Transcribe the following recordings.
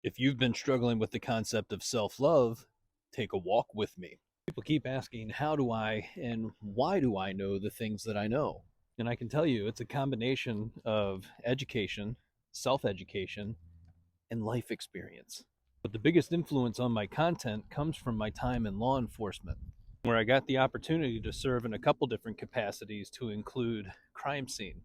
If you've been struggling with the concept of self-love, take a walk with me. People keep asking, how do I and why do I know the things that I know? And I can tell you it's a combination of education, self-education, and life experience. But the biggest influence on my content comes from my time in law enforcement, where I got the opportunity to serve in a couple different capacities to include crime scene.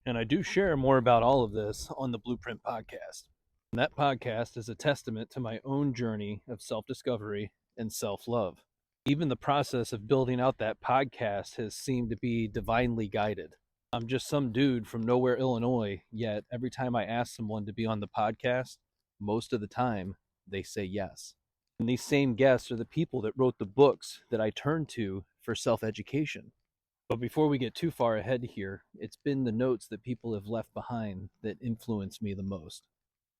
And I do share more about all of this on the Blueprint podcast. And that podcast is a testament to my own journey of self discovery and self love. Even the process of building out that podcast has seemed to be divinely guided. I'm just some dude from nowhere, Illinois, yet every time I ask someone to be on the podcast, most of the time they say yes. And these same guests are the people that wrote the books that I turn to for self education. But before we get too far ahead here, it's been the notes that people have left behind that influenced me the most.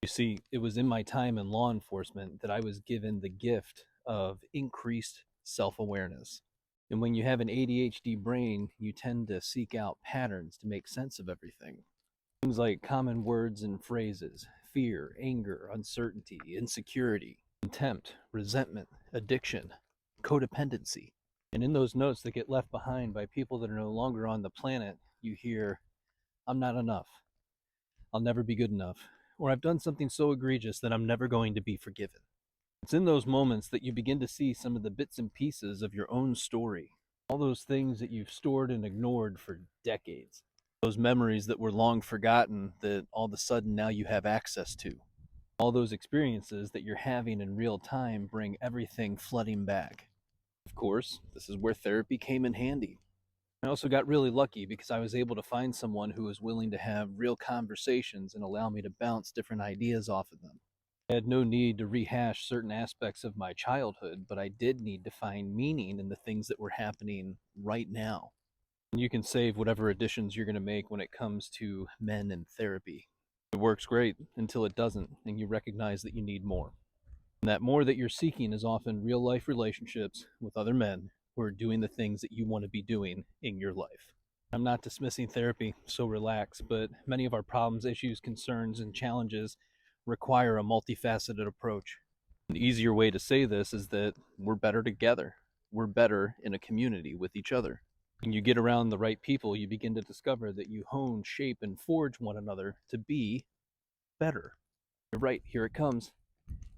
You see, it was in my time in law enforcement that I was given the gift of increased self awareness. And when you have an ADHD brain, you tend to seek out patterns to make sense of everything. Things like common words and phrases: fear, anger, uncertainty, insecurity, contempt, resentment, addiction, codependency. And in those notes that get left behind by people that are no longer on the planet, you hear, I'm not enough. I'll never be good enough. Or I've done something so egregious that I'm never going to be forgiven. It's in those moments that you begin to see some of the bits and pieces of your own story. All those things that you've stored and ignored for decades. Those memories that were long forgotten that all of a sudden now you have access to. All those experiences that you're having in real time bring everything flooding back. Of course, this is where therapy came in handy. I also got really lucky because I was able to find someone who was willing to have real conversations and allow me to bounce different ideas off of them. I had no need to rehash certain aspects of my childhood, but I did need to find meaning in the things that were happening right now. And you can save whatever additions you're going to make when it comes to men and therapy. It works great until it doesn't, and you recognize that you need more. And that more that you're seeking is often real life relationships with other men who are doing the things that you want to be doing in your life. I'm not dismissing therapy, so relax, but many of our problems, issues, concerns, and challenges require a multifaceted approach. An easier way to say this is that we're better together. We're better in a community with each other. When you get around the right people, you begin to discover that you hone, shape, and forge one another to be better. You're right, here it comes.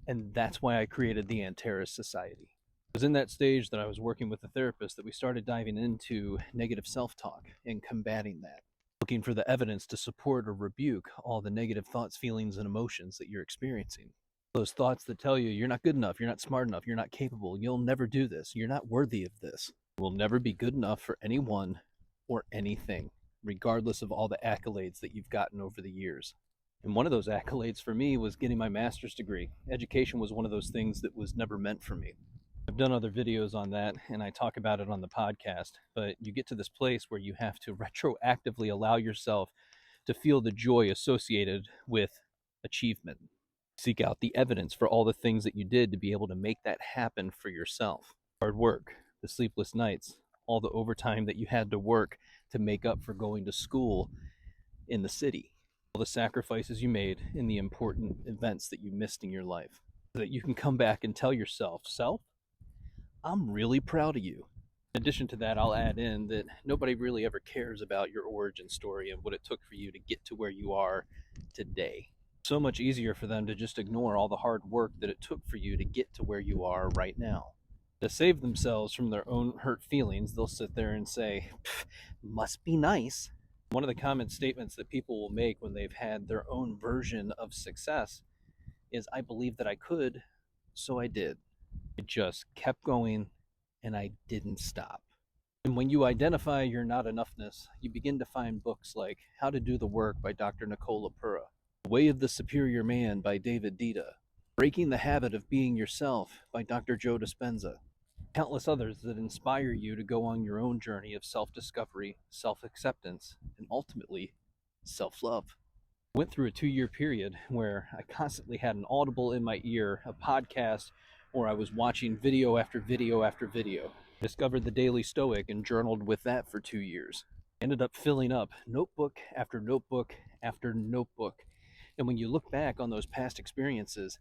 And that's why I created the Antares Society. It was in that stage that I was working with a therapist that we started diving into negative self-talk and combating that, looking for the evidence to support or rebuke all the negative thoughts, feelings, and emotions that you're experiencing. Those thoughts that tell you you're not good enough, you're not smart enough, you're not capable, you'll never do this, you're not worthy of this. You will never be good enough for anyone or anything, regardless of all the accolades that you've gotten over the years. And one of those accolades for me was getting my master's degree. Education was one of those things that was never meant for me. I've done other videos on that and I talk about it on the podcast, but you get to this place where you have to retroactively allow yourself to feel the joy associated with achievement. Seek out the evidence for all the things that you did to be able to make that happen for yourself. Hard work, the sleepless nights, all the overtime that you had to work to make up for going to school in the city, all the sacrifices you made in the important events that you missed in your life, so that you can come back and tell yourself, self, I'm really proud of you. In addition to that, I'll add in that nobody really ever cares about your origin story and what it took for you to get to where you are today. So much easier for them to just ignore all the hard work that it took for you to get to where you are right now. To save themselves from their own hurt feelings, they'll sit there and say, must be nice. One of the common statements that people will make when they've had their own version of success is, I believe that I could, so I did. I just kept going and I didn't stop. And when you identify your not enoughness, you begin to find books like How to Do the Work by Dr. Nicola Pura, The Way of the Superior Man by David Dita, Breaking the Habit of Being Yourself by Dr. Joe Dispenza, countless others that inspire you to go on your own journey of self-discovery, self-acceptance, and ultimately, self-love. I went through a 2-year period where I constantly had an audible in my ear, a podcast, or I was watching video after video after video. Discovered the Daily Stoic and journaled with that for 2 years. Ended up filling up notebook after notebook after notebook. And when you look back on those past experiences,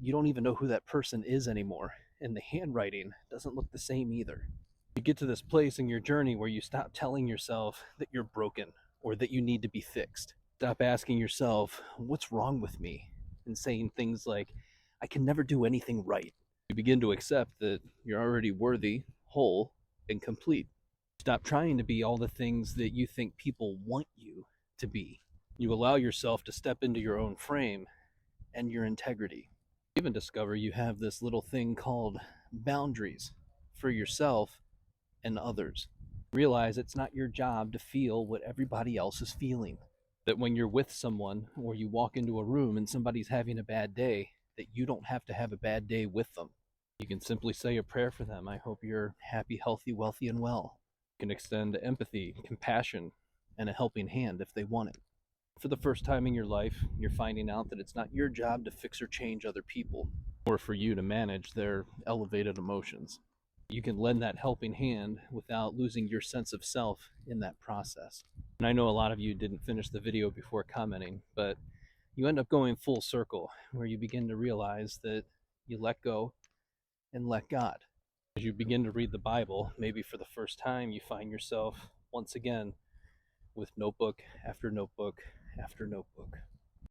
you don't even know who that person is anymore, and the handwriting doesn't look the same either. You get to this place in your journey where you stop telling yourself that you're broken or that you need to be fixed. Stop asking yourself, what's wrong with me? And saying things like, I can never do anything right. You begin to accept that you're already worthy, whole, and complete. Stop trying to be all the things that you think people want you to be. You allow yourself to step into your own frame and your integrity. You even discover you have this little thing called boundaries for yourself and others. Realize it's not your job to feel what everybody else is feeling. That when you're with someone or you walk into a room and somebody's having a bad day, that you don't have to have a bad day with them. You can simply say a prayer for them. I hope you're happy, healthy, wealthy, and well. You can extend empathy, compassion, and a helping hand if they want it. For the first time in your life, you're finding out that it's not your job to fix or change other people, or for you to manage their elevated emotions. You can lend that helping hand without losing your sense of self in that process. And I know a lot of you didn't finish the video before commenting, but you end up going full circle where you begin to realize that you let go and let God. As you begin to read the Bible, maybe for the first time, you find yourself once again with notebook after notebook after notebook,